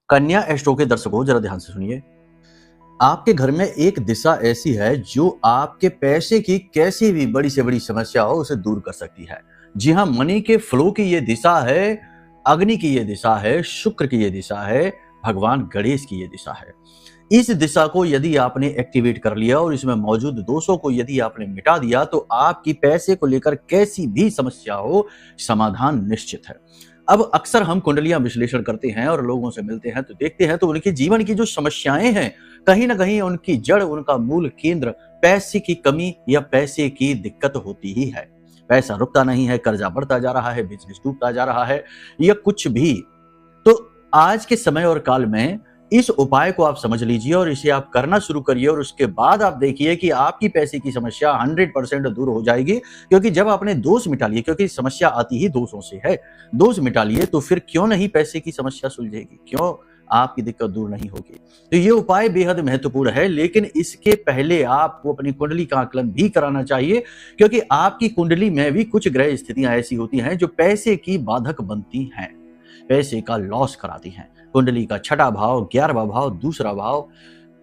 कन्या एस्ट्रो के दर्शकों जरा ध्यान से सुनिए। आपके घर में एक दिशा ऐसी है जो आपके पैसे की कैसी भी बड़ी से बड़ी समस्या हो उसे दूर कर सकती है। जी हाँ, मनी के फ्लो की ये दिशा है, अग्नि की ये दिशा है, शुक्र की ये दिशा है, भगवान गणेश की ये दिशा है। इस दिशा को यदि आपने एक्टिवेट कर लिया और इसमें मौजूद दोषों को यदि आपने मिटा दिया तो आपकी पैसे को लेकर कैसी भी समस्या हो, समाधान निश्चित है। अब अक्सर हम कुंडलियां विश्लेषण करते हैं और लोगों से मिलते हैं तो देखते हैं तो उनके जीवन की जो समस्याएं हैं, कहीं ना कहीं उनकी जड़, उनका मूल केंद्र पैसे की कमी या पैसे की दिक्कत होती ही है। पैसा रुकता नहीं है, कर्जा बढ़ता जा रहा है, बिजनेस टूटता जा रहा है या कुछ भी। तो आज के समय और काल में इस उपाय को आप समझ लीजिए और इसे आप करना शुरू करिए और उसके बाद आप देखिए कि आपकी पैसे की समस्या 100% दूर हो जाएगी। क्योंकि जब आपने दोष मिटा लिए, क्योंकि समस्या आती ही दोषों से है, दोष मिटा लिए तो फिर क्यों नहीं पैसे की समस्या सुलझेगी, क्यों आपकी दिक्कत दूर नहीं होगी। तो ये उपाय बेहद महत्वपूर्ण है, लेकिन इसके पहले आपको अपनी कुंडली का आकलन भी कराना चाहिए। क्योंकि आपकी कुंडली में भी कुछ ग्रह स्थितियां ऐसी होती हैं जो पैसे की बाधक बनती हैं, पैसे का लॉस कराती हैं। कुंडली का छठा भाव, 11वां भाव, दूसरा भाव,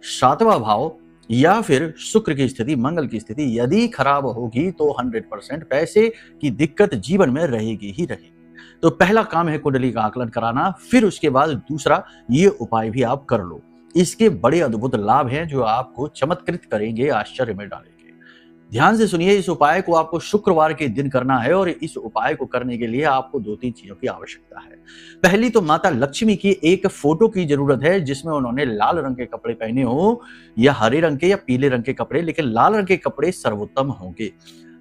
7वां भाव या फिर शुक्र की स्थिति, मंगल की स्थिति यदि खराब होगी तो 100% पैसे की दिक्कत जीवन में रहेगी ही रहेगी। तो पहला काम है कुंडली का आकलन कराना, फिर उसके बाद दूसरा ये उपाय भी आप कर लो। इसके बड़े अद्भुत लाभ हैं जो आपको चमत्कृत करेंगे, आश्चर्य में डालेंगे। ध्यान से सुनिए, इस उपाय को आपको शुक्रवार के दिन करना है और इस उपाय को करने के लिए आपको 2-3 चीजों की आवश्यकता है। पहली तो माता लक्ष्मी की एक फोटो की जरूरत है जिसमें उन्होंने लाल रंग के कपड़े पहने हो या हरे रंग के या पीले रंग के कपड़े, लेकिन लाल रंग के कपड़े सर्वोत्तम होंगे।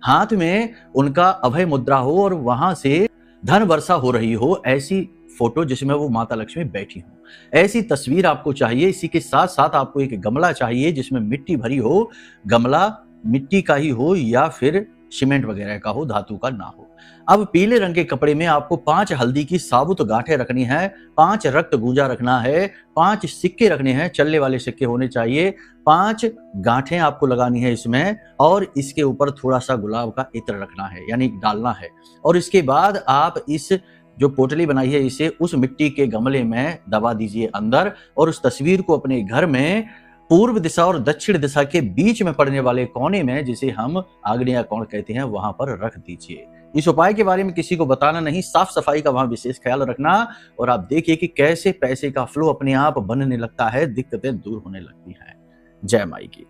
हाथ में उनका अभय मुद्रा हो और वहां से धन वर्षा हो रही हो, ऐसी फोटो जिसमें वो माता लक्ष्मी बैठी हो, ऐसी तस्वीर आपको चाहिए। इसी के साथ साथ आपको एक गमला चाहिए जिसमें मिट्टी भरी हो। गमला मिट्टी का ही हो या फिर सीमेंट वगैरह का हो, धातु का ना हो। अब पीले रंग के कपड़े में आपको 5 हल्दी की साबुत गांठें रखनी है, 5 रक्त गूंजा रखना है, 5 सिक्के रखने हैं, चलने वाले सिक्के होने चाहिए। 5 गांठें आपको लगानी है इसमें और इसके ऊपर थोड़ा सा गुलाब का इत्र रखना है, यानी डालना है। और इसके बाद आप इस जो पोटली बनाई है इसे उस मिट्टी के गमले में दबा दीजिए अंदर और उस तस्वीर को अपने घर में पूर्व दिशा और दक्षिण दिशा के बीच में पड़ने वाले कोने में, जिसे हम आग्नेय कोण कहते हैं, वहां पर रख दीजिए। इस उपाय के बारे में किसी को बताना नहीं, साफ सफाई का वहां विशेष ख्याल रखना और आप देखिए कि कैसे पैसे का फ्लो अपने आप बनने लगता है, दिक्कतें दूर होने लगती हैं। जय माई की।